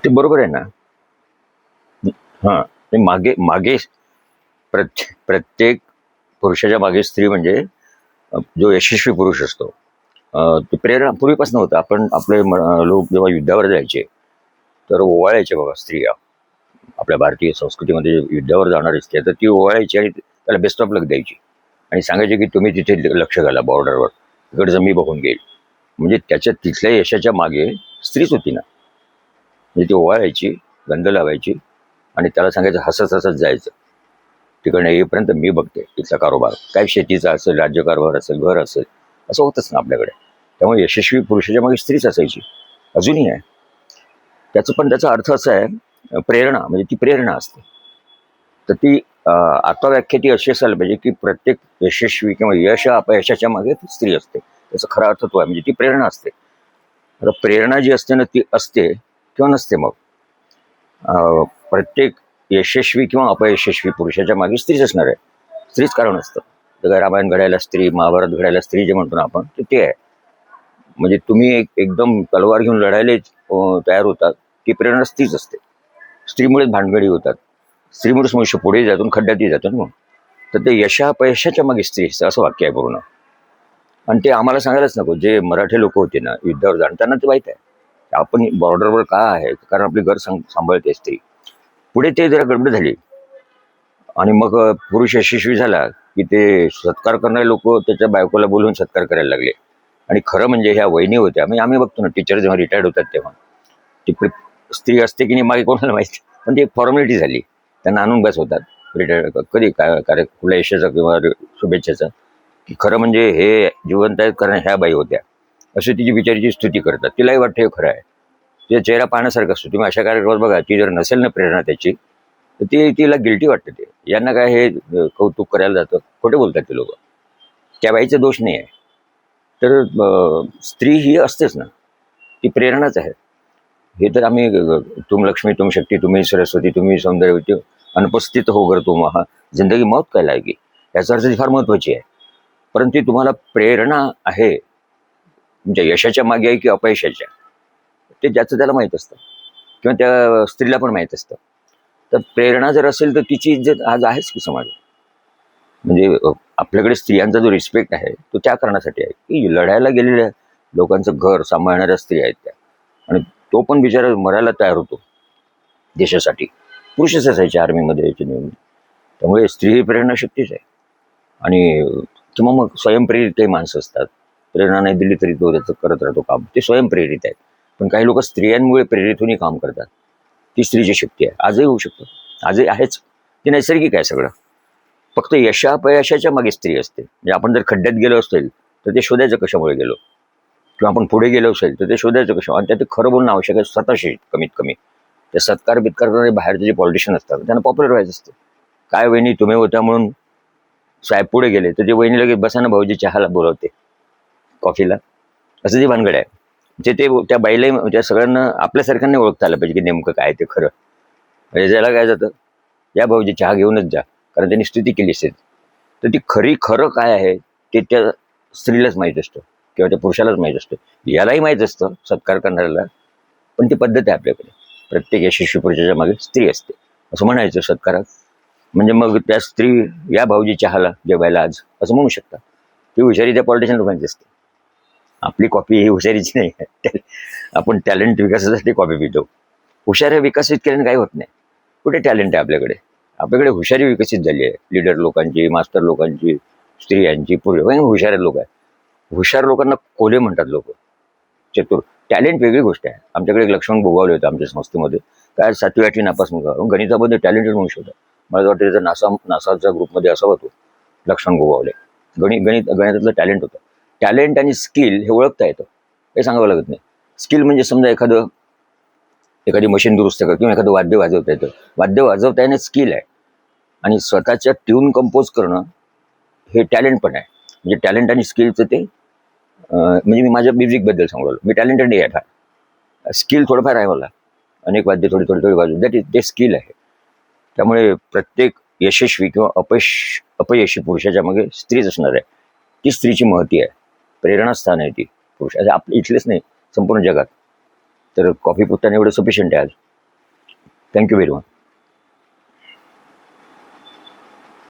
ते बरोबर आहे ना. हां, ते मागे मागे प्रत्येक पुरुषाच्या मागे स्त्री म्हणजे जो यशस्वी पुरुष असतो. ती प्रेरणा पूर्वीपासून होतं. आपण आपले लोक जेव्हा युद्धावर जायचे, तर ओवाळायचे बघा स्त्रिया. आपल्या भारतीय संस्कृतीमध्ये युद्धावर जाणारी स्त्री तर ती ओवाळायची आणि त्याला बेस्ट ऑफ लक द्यायची आणि सांगायचे की तुम्ही तिथे लक्ष घाला बॉर्डरवर, तिकडचं मी बघून घेईल. म्हणजे तिथल्या यशाच्या मागे स्त्रीच होती ना. म्हणजे ती ओवाळायची, गंध लावायची आणि त्याला सांगायचं हसत हसत जायचं. तिकडनं येईपर्यंत मी बघते तिथला कारोबार. काय शेतीचा असेल, राज्यकारभार असेल, घर असेल, असं होतच ना आपल्याकडे. त्यामुळे यशस्वी पुरुषाच्या मागे स्त्रीच असायची, अजूनही आहे. त्याचा अर्थ असा आहे, प्रेरणा म्हणजे ती प्रेरणा असते. तर ती आत्मव्याख्या ती अशी असायला पाहिजे की प्रत्येक यशस्वी किंवा यश अपयशाच्या मागे ती स्त्री असते. त्याचा खरा अर्थ तो आहे, म्हणजे ती प्रेरणा असते. आता प्रेरणा जी असते ना ती असते किंवा नसते मग. प्रत्येक यशस्वी किंवा अपयशस्वी पुरुषाच्या मागे स्त्रीच असणार आहे. स्त्रीच कारण असतं. तर रामायण घडायला स्त्री, महाभारत घडायला स्त्री जे म्हणतो ना आपण, ते आहे. म्हणजे तुम्ही एकदम तलवार घेऊन लढायलाच तयार होतात, ती प्रेरणा स्त्रीच असते. स्त्रीमुळेच भानगडी होतात. स्त्रीमुळेच मनुष्य पुढे जातून खड्ड्यातही जातो ना. तर ते अपयशाच्या मागे स्त्री असं वाक्य आहे पूर्ण. आणि ते आम्हाला सांगायलाच नको. जे मराठी लोक होते ना युद्धावर जाणं, त्यांना ते माहीत आहे आपण बॉर्डरवर का आहे, कारण आपली घर सांभाळते स्त्री. पुढे ते जरा गडबड झाली आणि मग पुरुष यशस्वी झाला की ते सत्कार करणारे लोक त्याच्या बायकोला बोलून सत्कार करायला लागले. आणि खरं म्हणजे ह्या वहिनी होत्या. म्हणजे आम्ही बघतो ना, टीचर जेव्हा रिटायर्ड होतात तेव्हा ती स्त्री असते की नाही मागे कोणाला माहिती, पण ती एक फॉर्मॅलिटी झाली. त्यांना आणून बसवतात रिटायर्ड कधी काय कुठल्या यशाचा किंवा शुभेच्छाचा, की खरं म्हणजे हे जिवंत आहेत कारण ह्या बाई होत्या, अशी तिची बिचारीची स्तुती करतात. तिलाही वाटतं हे खरं आहे. तिचा चेहरा पाहण्यासारखा असतो. तुम्ही अशा कार्यक्रमात बघा, ती जर नसेल ना प्रेरणा त्याची, तर तिला गिल्टी वाटतं. ते यांना काय हे कौतुक करायला जातं, खोटे बोलतात ते लोक. त्या बाईचा दोष नाही आहे. तर स्त्री ही असतेच ना, ती प्रेरणाच आहे. हे तर आम्ही तुम लक्ष्मी तुम शक्ती तुम्ही सरस्वती तुम्ही सौंदर्यवती अनुपस्थित हो गर तुम हा जिंदगी मौत काय लायकी, याचा अर्थ फार महत्वाची आहे. परंतु तुम्हाला प्रेरणा आहे तुमच्या यशाच्या मागे आहे की अपयशाच्या, ते ज्याचं त्याला माहीत असतं किंवा त्या स्त्रीला पण माहीत असतं. तर प्रेरणा जर असेल तर तिची इज्जत आज आहेच की समाजात. म्हणजे आपल्याकडे स्त्रियांचा जो रिस्पेक्ट आहे तो त्या कारणासाठी आहे की लढायला गेलेल्या लोकांचं घर सांभाळणाऱ्या स्त्री आहेत त्या. आणि तो पण बिचारा मरायला तयार होतो देशासाठी. पुरुषच असायचे आर्मीमध्ये याची नेहमी. त्यामुळे स्त्री ही प्रेरणा शक्तीच आहे. आणि किंवा मग स्वयंप्रेरित काही माणसं असतात. प्रेरणा नाही दिली तरी तो त्याचं करत राहतो काम, ते स्वयंप्रेरित आहेत. पण काही लोक स्त्रियांमुळे प्रेरित होऊन काम करतात. ती स्त्रीची शक्ती आहे. आजही होऊ शकतं, आजही आहेच. ते नैसर्गिक आहे सगळं. फक्त यशापयशाच्या मागे स्त्री असते. म्हणजे आपण जर खड्ड्यात गेलो असेल तर ते शोधायचं कशामुळे गेलो, किंवा आपण पुढे गेलो असेल तर ते शोधायचं कसं. आणि त्यात पुढे बोलणं आवश्यक आहे स्वतःशी. कमीत कमी ते सत्कार बित्कार करणारे बाहेरचे जे पॉलिटिशियन असतात त्यांना पॉप्युलर व्हायचं असतं. काय वहिनी तुम्ही होत्या म्हणून साहेब पुढे गेले तर ते वहिनी लगेच बसाना भाऊजी चहाला बोलवते, कॉफीला, असं जी भानगड आहे. जे ते त्या बाईला त्या सगळ्यांना आपल्यासारख्यांना ओळखता आलं पाहिजे की नेमकं काय ते खरं. म्हणजे ज्याला काय जातं, या भाऊजी चहा घेऊनच जा, कारण त्यांनी स्तुती केली असेल. तर ती खरं काय आहे ते त्या स्त्रीलाच माहीत असतं किंवा त्या पुरुषालाच माहीत असतं. यालाही माहीत असतं सत्कार करणाऱ्याला, पण ती पद्धत आहे आपल्याकडे. प्रत्येक यशस्वी पुरुषाच्या मागे स्त्री असते असं म्हणायचं सत्कारात. म्हणजे मग त्या स्त्री या भाऊजी चहाला जेवायला आज असं म्हणू शकता. ती हुशारी त्या पॉलिटिशियन लोकांची असते. आपली कॉपी ही हुशारीची नाही आहे. आपण टॅलेंट विकासासाठी कॉपी पितो. हुशाऱ्या विकसित केल्याने काही होत नाही. कुठे टॅलेंट आहे आपल्याकडे? आपल्याकडे हुशारी विकसित झाली आहे लीडर लोकांची, मास्टर लोकांची, स्त्रियांची, पुरुष हुशार लोक आहे. हुशार लोकांना कोले म्हणतात लोक, चतुर. टॅलेंट वेगळी गोष्ट आहे. आमच्याकडे एक लक्ष्मण गोगावले होते आमच्या संस्थेमध्ये. काय 7वी 8वी नापास मुलगा, गणितामध्ये टॅलेंटेड मनुष्य होता. मला वाटतं त्याचा नासाच्या ग्रुपमध्ये असावा तो लक्ष्मण गोगावले. गणितातलं टॅलेंट होतं. टॅलेंट आणि स्किल हे ओळखता येतं, हे सांगावं लागत नाही. स्किल म्हणजे समजा एखादी मशीन दुरुस्त कर किंवा एखादं वाद्य वाजवता येतं. वाद्य वाजवता येणं स्किल आहे. आणि स्वतःच्या ट्यून कंपोज करणं हे टॅलेंट पण आहे. म्हणजे टॅलेंट आणि स्किलचं ते म्हणजे मी माझ्या म्युझिकबद्दल सांगू मी टॅलेंटेड नाही आहे फार. स्किल थोडंफार आहे मला. अनेक वाद्य थोडी वाजवू दॅट इज ते स्किल आहे. त्यामुळे प्रत्येक यशस्वी किंवा अपयशी पुरुषाच्या मागे स्त्रीच असणार आहे. ती स्त्रीची महती आहे, प्रेरणास्थान आहे ती पुरुष. इथलेच नाही, संपूर्ण जगात. तर कॉफी पुत्ताने एवढं सफिशियंट आहे आज. Thank you very much.